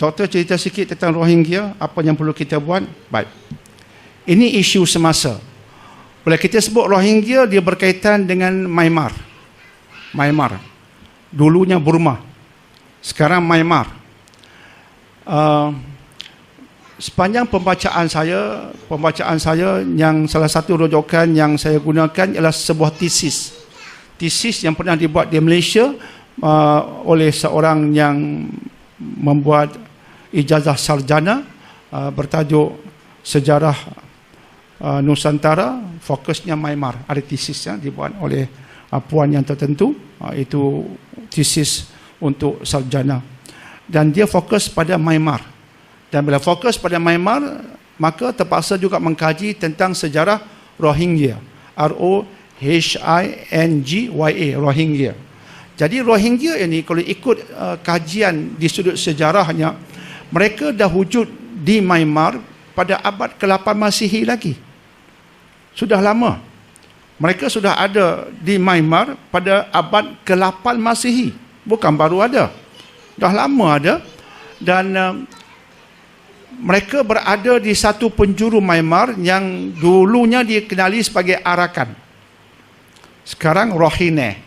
Doktor cerita sikit tentang Rohingya, apa yang perlu kita buat. Baik. Ini isu semasa. Bila kita sebut Rohingya, dia berkaitan dengan Myanmar. Myanmar. Dulunya Burma. Sekarang Myanmar. Sepanjang pembacaan saya yang salah satu rujukan yang saya gunakan ialah sebuah tesis. Tesis yang pernah dibuat di Malaysia oleh seorang yang membuat ijazah sarjana bertajuk Sejarah Nusantara, fokusnya Myanmar. Ada tesis yang dibuat oleh puan yang tertentu, itu tesis untuk sarjana. Dan dia fokus pada Myanmar. Dan bila fokus pada Myanmar, maka terpaksa juga mengkaji tentang sejarah Rohingya. R-O-H-I-N-G-Y-A, Rohingya. Jadi Rohingya ini kalau ikut kajian di sudut sejarahnya, mereka dah wujud di Myanmar pada abad ke-8 Masihi lagi. Sudah lama. Mereka sudah ada di Myanmar pada abad ke-8 Masihi. Bukan baru ada. Dah lama ada. Dan mereka berada di satu penjuru Myanmar yang dulunya dikenali sebagai Arakan. Sekarang Rohine.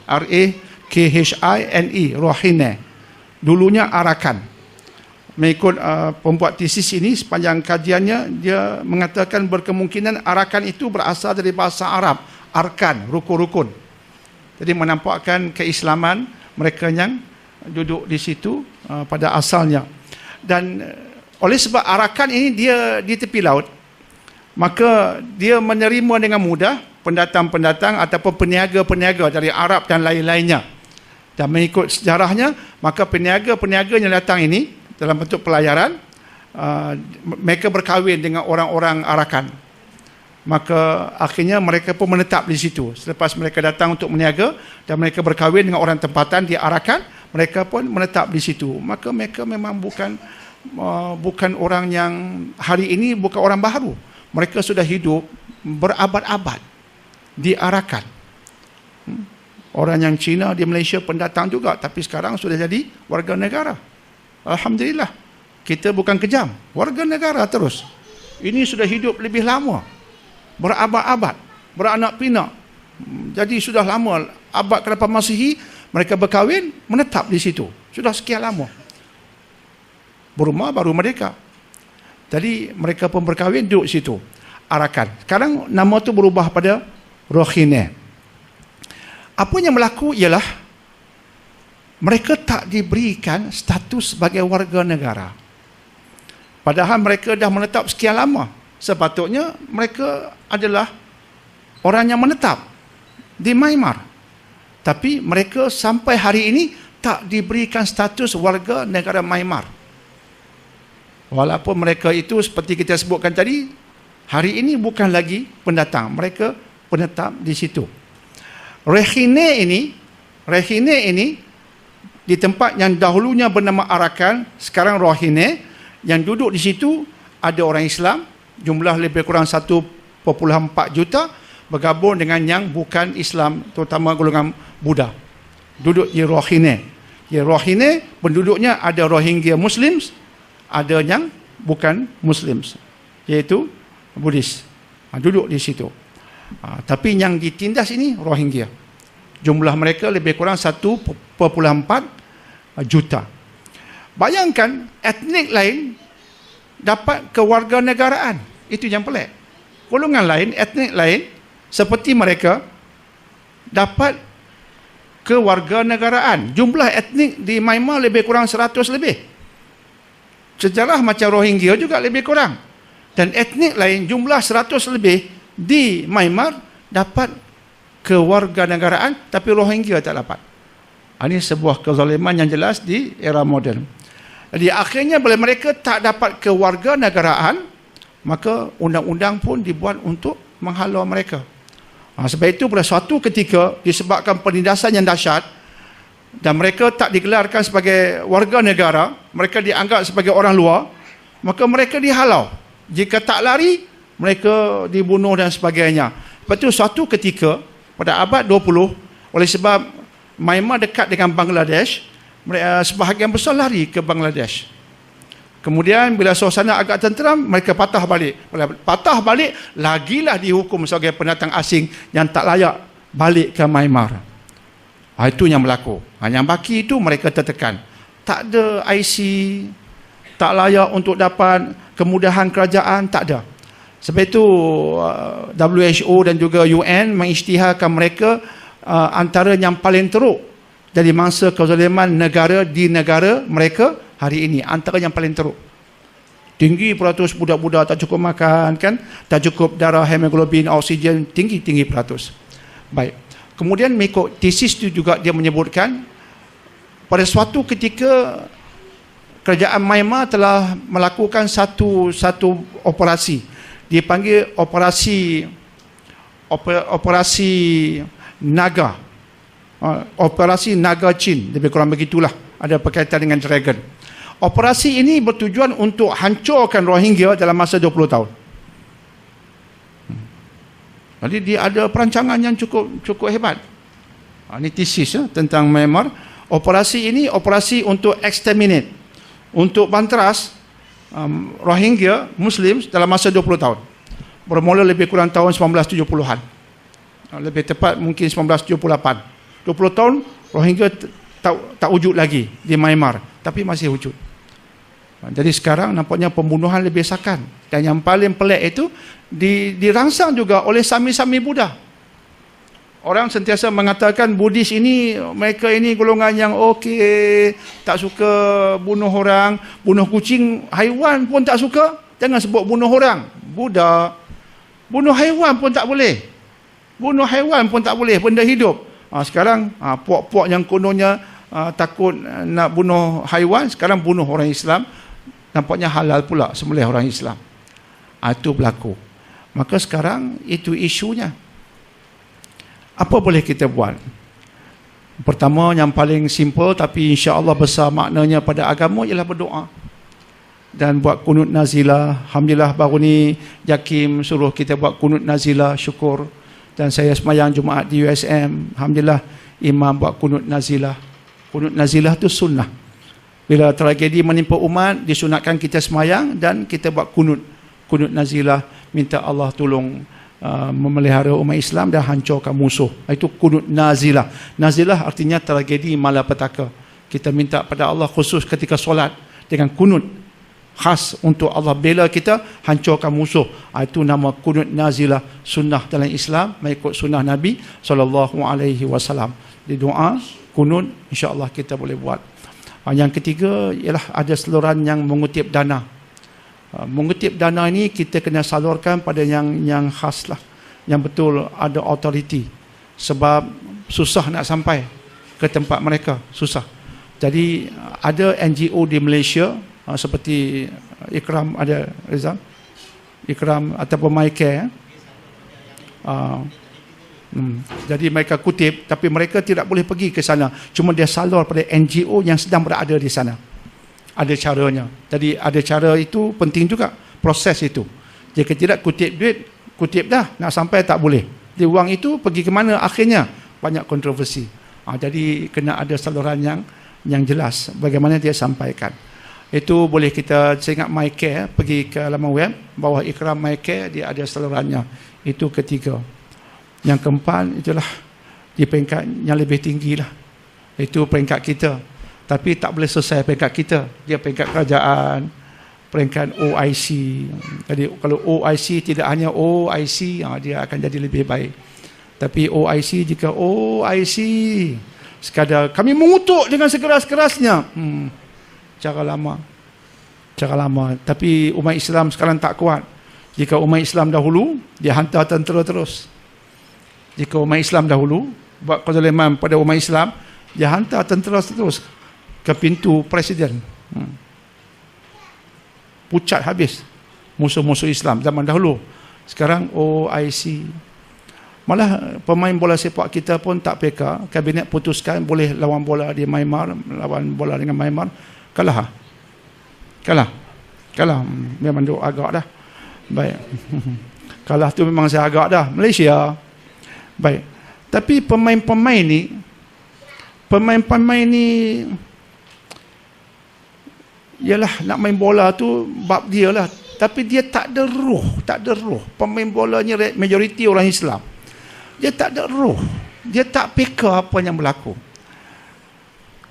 R-A-K-H-I-N-E, Rohine. Dulunya Arakan. Mengikut pembuat tesis ini, sepanjang kajiannya, dia mengatakan berkemungkinan Arakan itu berasal dari bahasa Arab. Arkan, rukun-rukun. Jadi menampakkan keislaman mereka yang duduk di situ pada asalnya. Dan oleh sebab Arakan ini dia di tepi laut, maka dia menerima dengan mudah pendatang-pendatang ataupun peniaga-peniaga dari Arab dan lain-lainnya. Dan mengikut sejarahnya, maka peniaga-peniaga yang datang ini dalam bentuk pelayaran, mereka berkahwin dengan orang-orang Arakan. Maka akhirnya mereka pun menetap di situ. Selepas mereka datang untuk meniaga dan mereka berkahwin dengan orang tempatan di Arakan, mereka pun menetap di situ. Maka mereka memang bukan orang yang hari ini, bukan orang baru. Mereka sudah hidup berabad-abad di Arakan. Orang yang Cina di Malaysia pendatang juga, tapi sekarang sudah jadi warga negara. Alhamdulillah. Kita bukan kejam, warga negara terus. Ini sudah hidup lebih lama, berabad-abad, beranak pinak. Jadi sudah lama, abad ke-8 Masihi, mereka berkahwin, menetap di situ. Sudah sekian lama. Burma baru merdeka. Jadi mereka pun berkahwin, duduk situ. Arakan. Sekarang nama tu berubah pada Rohine. Apa yang berlaku ialah mereka tak diberikan status sebagai warga negara. Padahal mereka dah menetap sekian lama. Sepatutnya mereka adalah orang yang menetap di Myanmar. Tapi mereka sampai hari ini tak diberikan status warga negara Myanmar. Walaupun mereka itu seperti kita sebutkan tadi, hari ini bukan lagi pendatang. Mereka penetap di situ. Rohine ini di tempat yang dahulunya bernama Arakan, sekarang Rohine, yang duduk di situ ada orang Islam, jumlah lebih kurang 1.4 juta, bergabung dengan yang bukan Islam, terutama golongan Buddha. Duduk di Rohine. Di Rohine, penduduknya ada Rohingya Muslims, ada yang bukan Muslims, iaitu Buddhis. Duduk di situ. Tapi yang ditindas ini Rohingya. Jumlah mereka lebih kurang 1.4 juta. Bayangkan etnik lain dapat kewarganegaraan. Itu yang pelik. Golongan lain, etnik lain seperti mereka dapat kewarganegaraan. Jumlah etnik di Myanmar lebih kurang 100 lebih. Sejarah macam Rohingya juga lebih kurang. Dan etnik lain jumlah 100 lebih di Myanmar dapat kewarganegaraan, tapi Rohingya tak dapat. Ini sebuah kezaliman yang jelas di era moden. Jadi akhirnya bila mereka tak dapat kewarganegaraan, maka undang-undang pun dibuat untuk menghalau mereka. Sebab itu pada suatu ketika disebabkan penindasan yang dahsyat dan mereka tak digelarkan sebagai warga negara, mereka dianggap sebagai orang luar, maka mereka dihalau. Jika tak lari, mereka dibunuh dan sebagainya. Sebab itu suatu ketika pada abad 20, oleh sebab Myanmar dekat dengan Bangladesh, sebahagian besar lari ke Bangladesh. Kemudian bila suasana agak tenteram, mereka patah balik. Patah balik, lagilah dihukum sebagai pendatang asing yang tak layak balik ke Myanmar. Itu yang berlaku. Yang baki itu mereka tertekan. Tak ada IC, tak layak untuk dapat kemudahan kerajaan, tak ada. Sebab itu WHO dan juga UN mengisytiharkan mereka antara yang paling teruk dari mangsa kezaliman negara di negara mereka hari ini, antara yang paling teruk. Tinggi peratus budak-budak tak cukup makan, kan, tak cukup darah, hemoglobin, oksigen, tinggi peratus. Baik. Kemudian mengikut tesis itu juga dia menyebutkan pada suatu ketika kerajaan Myanmar telah melakukan satu operasi, dipanggil operasi Naga, operasi Naga Chin, lebih kurang begitulah, ada berkaitan dengan dragon. Operasi ini bertujuan untuk hancurkan Rohingya dalam masa 20 tahun. Jadi dia ada perancangan yang cukup hebat. Ini tesis tentang Myanmar. Operasi ini operasi untuk exterminate, untuk banteras Rohingya Muslim dalam masa 20 tahun. Bermula lebih kurang tahun 1970-an. Lebih tepat mungkin 1978. 20 tahun Rohingya tak wujud lagi di Myanmar, tapi masih wujud. Jadi sekarang nampaknya pembunuhan lebih sakan. Dan yang paling pelik itu dirangsang juga oleh sami-sami Buddha. Orang sentiasa mengatakan Buddhis ini, mereka ini golongan yang okey, tak suka bunuh orang, bunuh kucing, haiwan pun tak suka. Jangan sebut bunuh orang. Buddha, bunuh haiwan pun tak boleh. Bunuh haiwan pun tak boleh, benda hidup. Sekarang puak-puak yang kononnya takut nak bunuh haiwan, sekarang bunuh orang Islam. Nampaknya halal pula sembelih orang Islam. Itu berlaku. Maka sekarang itu isunya. Apa boleh kita buat? Pertama, yang paling simple tapi insya-Allah besar maknanya pada agama ialah berdoa. Dan buat kunut nazilah. Alhamdulillah baru ni Jakim suruh kita buat kunut nazilah, syukur. Dan saya semayang Jumaat di USM. Alhamdulillah imam buat kunut nazilah. Kunut nazilah tu sunnah. Bila tragedi menimpa umat, disunatkan kita semayang dan kita buat kunut nazilah, minta Allah tolong memelihara umat Islam dan hancurkan musuh. Itu kunut nazilah. Nazilah artinya tragedi malapetaka. Kita minta pada Allah khusus ketika solat dengan kunut khas untuk Allah bela kita, hancurkan musuh. Itu nama kunut nazilah, sunnah dalam Islam mengikut sunnah Nabi SAW. Di doa kunut insya-Allah kita boleh buat. Yang ketiga ialah ada saluran yang mengutip dana. Mengutip dana ini kita kena salurkan pada yang khas lah, yang betul ada authority. Sebab susah nak sampai ke tempat mereka, susah. Jadi ada NGO di Malaysia seperti Ikram, ada Rizal, Ikram ataupun MyCare. Jadi mereka kutip, tapi mereka tidak boleh pergi ke sana. Cuma dia salur pada NGO yang sedang berada di sana. Ada caranya. Jadi ada cara itu penting juga, proses itu. Jika tidak kutip duit, kutip dah, nak sampai tak boleh. Jadi wang itu pergi ke mana akhirnya? Banyak kontroversi. Jadi kena ada saluran yang jelas bagaimana dia sampaikan. Itu boleh kita, saya ingat MyCare, pergi ke laman web, bawah Ikram MyCare, dia ada salurannya. Itu ketiga. Yang keempat itulah di peringkat yang lebih tinggi lah. Itu peringkat kita. Tapi tak boleh selesai peringkat kita. Dia peringkat kerajaan, peringkat OIC. Jadi kalau OIC tidak hanya OIC, dia akan jadi lebih baik. Tapi OIC, jika OIC sekadar kami mengutuk dengan sekeras-kerasnya, cara lama. Tapi umat Islam sekarang tak kuat. Jika umat Islam dahulu, dia hantar tentera terus. Jika umat Islam dahulu buat kezaliman pada umat Islam, dia hantar tentera terus ke pintu presiden. Pucat habis musuh-musuh Islam zaman dahulu. Sekarang OIC. Malah pemain bola sepak kita pun tak peka. Kabinet putuskan boleh lawan bola di Myanmar, lawan bola dengan Myanmar, kalah. Memang duk agak dah. Baik. Kalah tu memang saya agak dah. Malaysia. Baik. Tapi pemain-pemain ni Yalah, nak main bola tu bab dia lah. Tapi dia tak ada roh. Tak ada roh. Pemain bolanya majoriti orang Islam. Dia tak ada roh. Dia tak peka apa yang berlaku.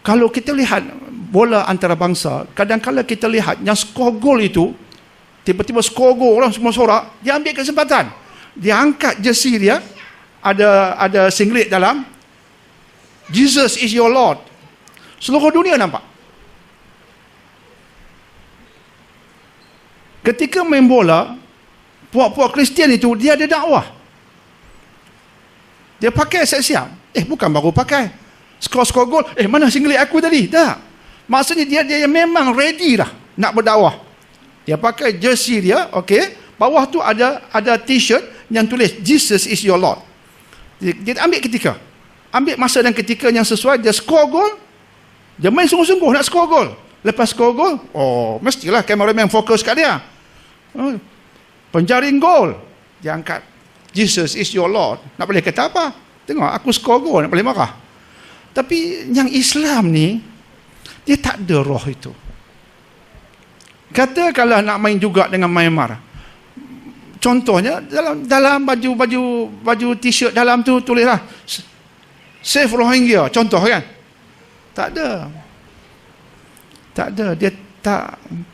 Kalau kita lihat bola antara bangsa, kadang-kadang kita lihat yang skor gol itu, tiba-tiba skor gol, orang semua sorak, dia ambil kesempatan. Dia angkat jersey dia, ada singlet dalam, Jesus is your Lord. Seluruh dunia nampak. Ketika main bola, puak-puak Kristian itu, dia ada dakwah. Dia pakai siap-siap. Bukan baru pakai. Skor-skor gol. Mana singlet aku tadi? Tak. Maksudnya dia memang ready dah nak berdakwah. Dia pakai jersey dia, okey. Bawah tu ada t-shirt yang tulis Jesus is your Lord. Dia ambil ketika. Ambil masa dan ketika yang sesuai, dia skor gol. Dia main sungguh-sungguh nak skor gol. Lepas skor gol, mestilah kameraman fokus kat dia. Penjaring gol, dia angkat Jesus is your Lord. Nak boleh kata apa? Tengok aku skor gol, nak boleh marah. Tapi yang Islam ni, dia tak ada roh itu. Katakanlah nak main juga dengan Myanmar. Contohnya dalam baju t-shirt dalam tu tulislah Save Rohingya, contoh kan. Tak ada. Dia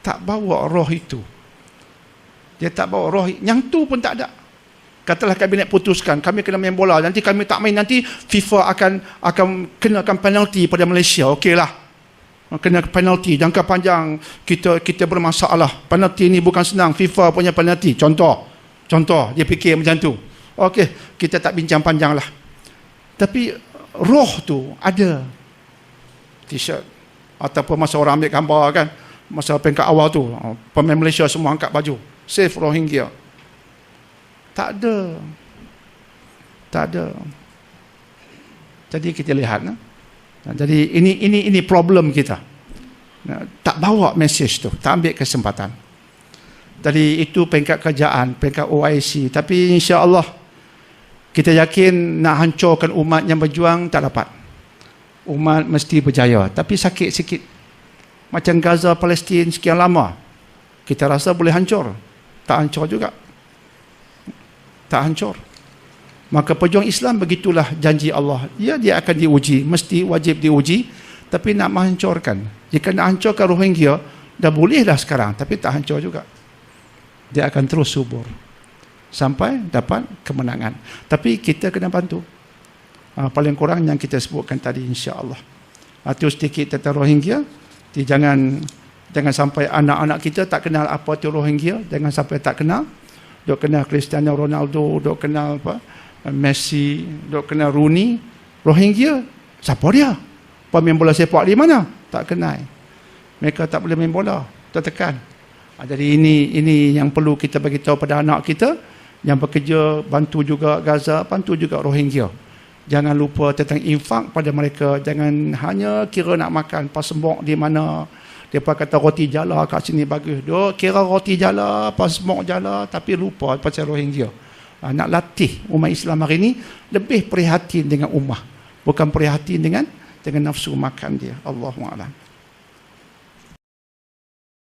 tak bawa roh itu. Dia tak bawa roh. Yang tu pun tak ada. Katalah kabinet putuskan kami kena main bola, nanti kami tak main, nanti FIFA akan kenakan penalti pada Malaysia. Okeylah, kena penalti jangka panjang, kita bermasalah. Penalti ni bukan senang, FIFA punya penalti. Contoh dia fikir macam tu. Okey, kita tak bincang panjang lah. Tapi roh tu ada. T-shirt ataupun masa orang ambil gambar kan, masa peringkat awal tu pemain Malaysia semua angkat baju Save Rohingya. Tak ada. Jadi kita lihat, jadi ini problem kita. Tak bawa message tu, tak ambil kesempatan. Jadi itu peringkat kerajaan, peringkat OIC. Tapi insya-Allah kita yakin nak hancurkan umat yang berjuang tak dapat. Umat mesti berjaya, tapi sakit sikit. Macam Gaza, Palestin sekian lama, kita rasa boleh hancur. Tak hancur juga. Tak hancur. Maka pejuang Islam begitulah janji Allah. Dia akan diuji, mesti wajib diuji. Tapi nak menghancurkan, jika nak hancurkan Rohingya, dah boleh dah sekarang, tapi tak hancur juga. Dia akan terus subur sampai dapat kemenangan. Tapi kita kena bantu. Paling kurang yang kita sebutkan tadi, insya-Allah. Itu sedikit tentang Rohingya. Jangan sampai anak-anak kita tak kenal apa itu Rohingya. Jangan sampai tak kenal. Dok kenal Cristiano Ronaldo, dok kenal Messi, dok kenal Rooney. Rohingya, siapa dia? Pemain bola sepak di mana? Tak kenal. Mereka tak boleh main bola. Tertekan. Jadi ini yang perlu kita bagi tahu pada anak kita yang bekerja, bantu juga Gaza, bantu juga Rohingya. Jangan lupa tentang infak pada mereka. Jangan hanya kira nak makan pasembok di mana. Mereka kata roti jala kat sini bagus. Dia kira roti jala, pasembok jala, tapi lupa pasal Rohingya. Nak latih umat Islam hari ini lebih prihatin dengan ummah, bukan prihatin dengan nafsu makan dia. Allahuakbar.